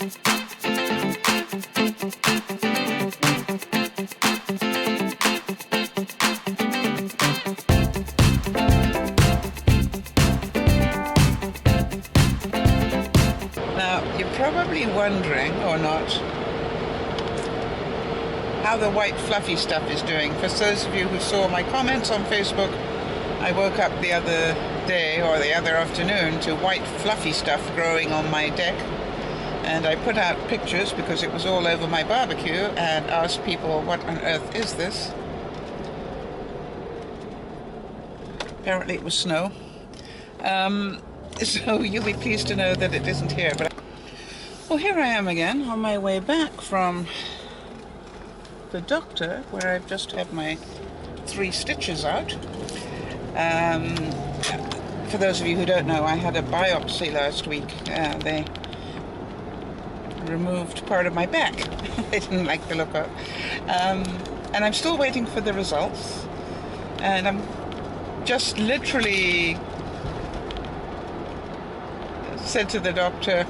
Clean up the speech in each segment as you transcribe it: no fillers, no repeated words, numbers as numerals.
Now, you're probably wondering, or not, how the white fluffy stuff is doing. For those of you who saw my comments on Facebook, I woke up the other day, or the other afternoon, to white fluffy stuff growing on my deck. And I put out pictures because it was all over my barbecue and asked people, what on earth is this? Apparently it was snow. So you'll be pleased to know that it isn't here. But well, here I am again on my way back from the doctor, where I've just had my 3 stitches out. For those of you who don't know, I had a biopsy last week. They removed part of my back. They didn't like the look of it. And I'm still waiting for the results. And I'm just literally said to the doctor,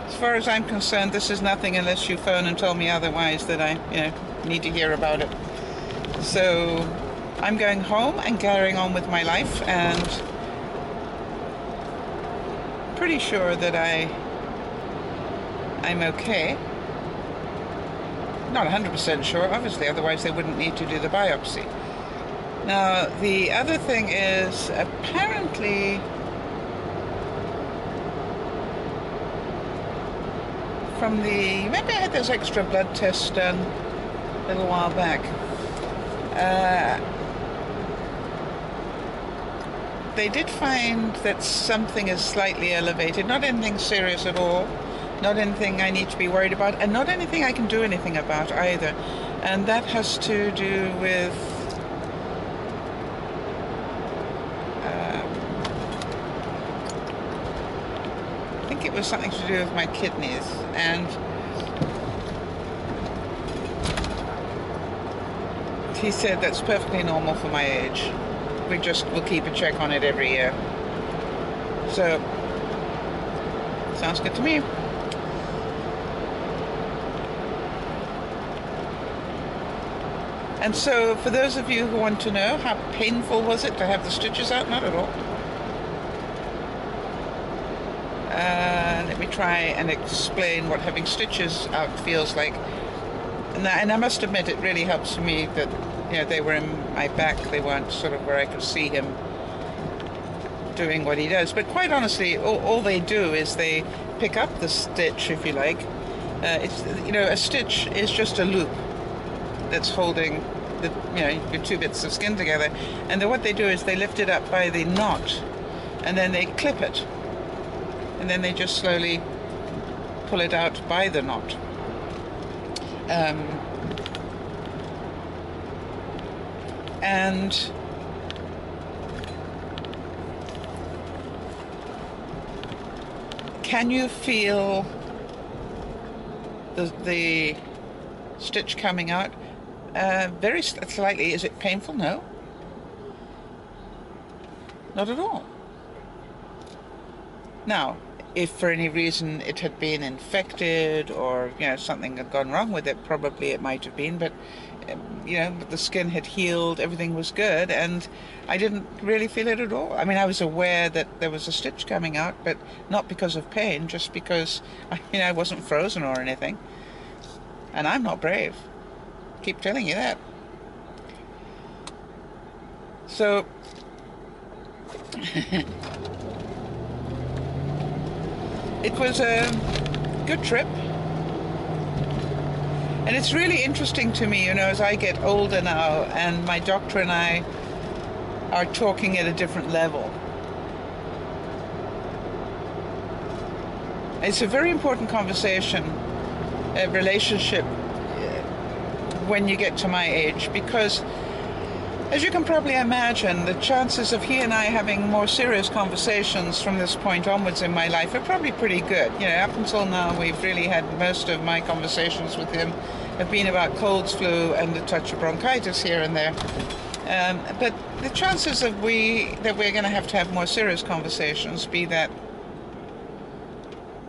as far as I'm concerned, this is nothing unless you phone and tell me otherwise, that I need to hear about it. So I'm going home and carrying on with my life, and pretty sure that I'm okay. Not 100% sure, obviously, otherwise they wouldn't need to do the biopsy. Now, the other thing is, apparently from the, maybe I had those extra blood tests done a little while back. They did find that something is slightly elevated, not anything serious at all, not anything I need to be worried about, and not anything I can do anything about either. And that has to do with I think it was something to do with my kidneys, and he said that's perfectly normal for my age. We'll keep a check on it every year. So, sounds good to me. And so, for those of you who want to know, how painful was it to have the stitches out? Not at all. Let me try and explain what having stitches out feels like. And I must admit, it really helps me that they were in my back. They weren't sort of where I could see him doing what he does. But quite honestly, all they do is they pick up the stitch, if you like. A stitch is just a loop that's holding your 2 bits of skin together. And then what they do is they lift it up by the knot, and then they clip it. And then they just slowly pull it out by the knot. And can you feel the stitch coming out? Very slightly. Is it painful? No. Not at all. Now, if for any reason it had been infected, or something had gone wrong with it, probably it might have been, but the skin had healed, everything was good, and I didn't really feel it at all. I mean, I was aware that there was a stitch coming out, but not because of pain, just because I wasn't frozen or anything. And I'm not brave. Keep telling you that. So it was a good trip. And it's really interesting to me, as I get older now, and my doctor and I are talking at a different level. It's a very important conversation, a relationship, when you get to my age, because as you can probably imagine, the chances of he and I having more serious conversations from this point onwards in my life are probably pretty good. Up until now, we've really had most of my conversations with him have been about colds, flu, and a touch of bronchitis here and there. But the chances that we're going to have more serious conversations, be that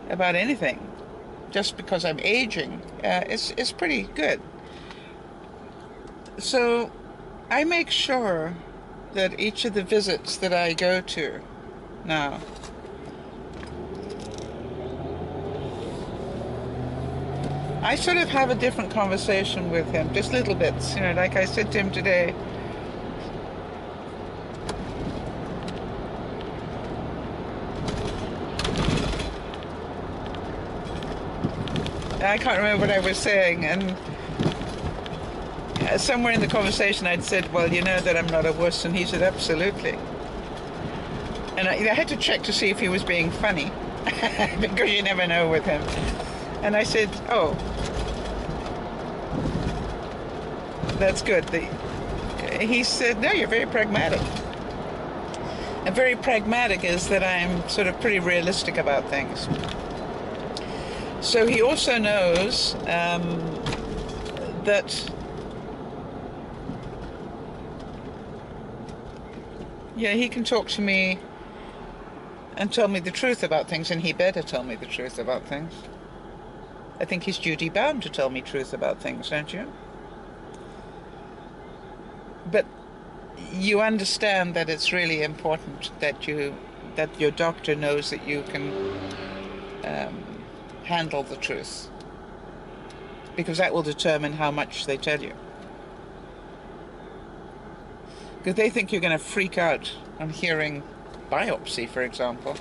about anything, just because I'm aging, is pretty good. So I make sure that each of the visits that I go to now, I sort of have a different conversation with him, just little bits, like I said to him today. I can't remember what I was saying, and somewhere in the conversation I'd said, well, you know that I'm not a wuss, and he said, absolutely. And I had to check to see if he was being funny, because you never know with him. And I said, oh, that's good. He said, no, you're very pragmatic. And very pragmatic is that I'm sort of pretty realistic about things. So he also knows that, he can talk to me and tell me the truth about things, and he better tell me the truth about things. I think he's duty bound to tell me truth about things, don't you? But you understand that it's really important that your doctor knows that you can handle the truth, because that will determine how much they tell you. Because they think you're going to freak out on hearing biopsy, for example.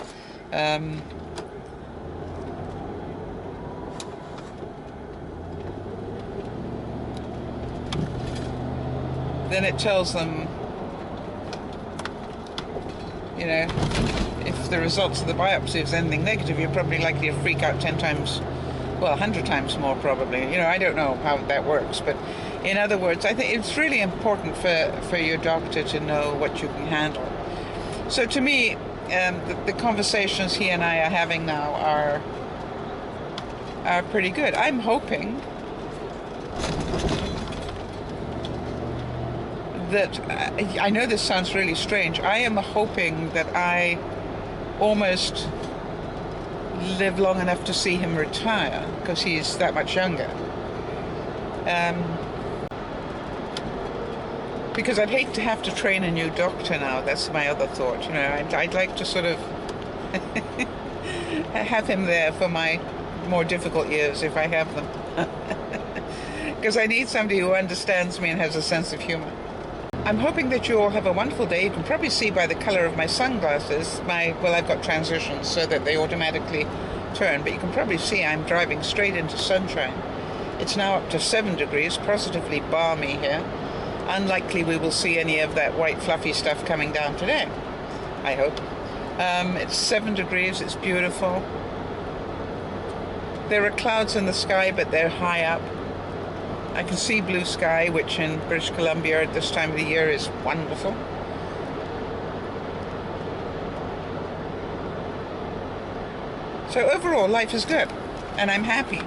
Then it tells them, if the results of the biopsy is anything negative, you're probably likely to freak out 10 times, well, 100 times more probably. I don't know how that works, but in other words, I think it's really important for your doctor to know what you can handle. So to me, the conversations he and I are having now are pretty good. I'm hoping that, I know this sounds really strange, I am hoping that I almost live long enough to see him retire, because he's that much younger. Because I'd hate to have to train a new doctor now. That's my other thought. I'd like to sort of have him there for my more difficult years, if I have them. Because I need somebody who understands me and has a sense of humor. I'm hoping that you all have a wonderful day. You can probably see by the color of my sunglasses, I've got transitions so that they automatically turn, but you can probably see I'm driving straight into sunshine. It's now up to 7 degrees, positively balmy here. Unlikely we will see any of that white fluffy stuff coming down today, I hope. It's 7 degrees, it's beautiful. There are clouds in the sky, but they're high up. I can see blue sky, which in British Columbia at this time of the year is wonderful. So overall, life is good, and I'm happy.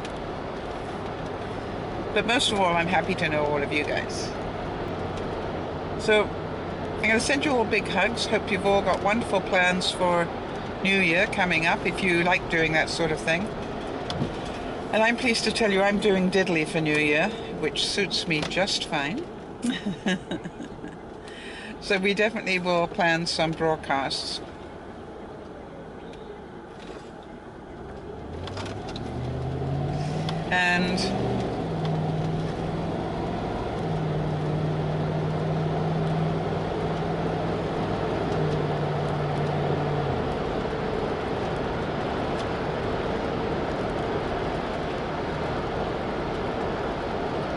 But most of all, I'm happy to know all of you guys. So I'm going to send you all big hugs. Hope you've all got wonderful plans for New Year coming up, if you like doing that sort of thing. And I'm pleased to tell you I'm doing diddly for New Year, which suits me just fine. So we definitely will plan some broadcasts. And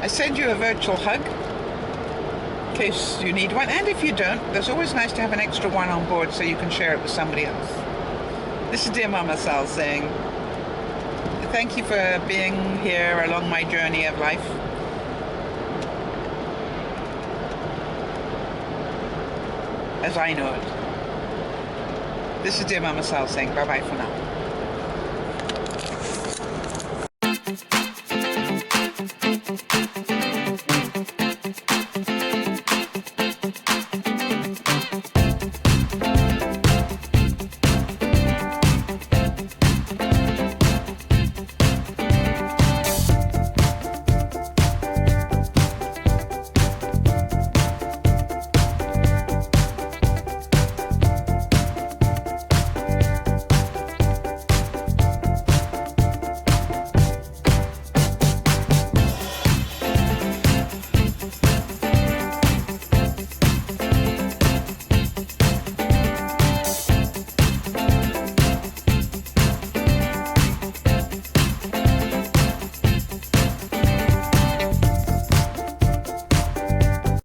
I send you a virtual hug in case you need one, and if you don't, there's always nice to have an extra one on board so you can share it with somebody else. This is DearMamaSal saying thank you for being here along my journey of life. As I know it. This is DearMamaSal saying bye-bye for now.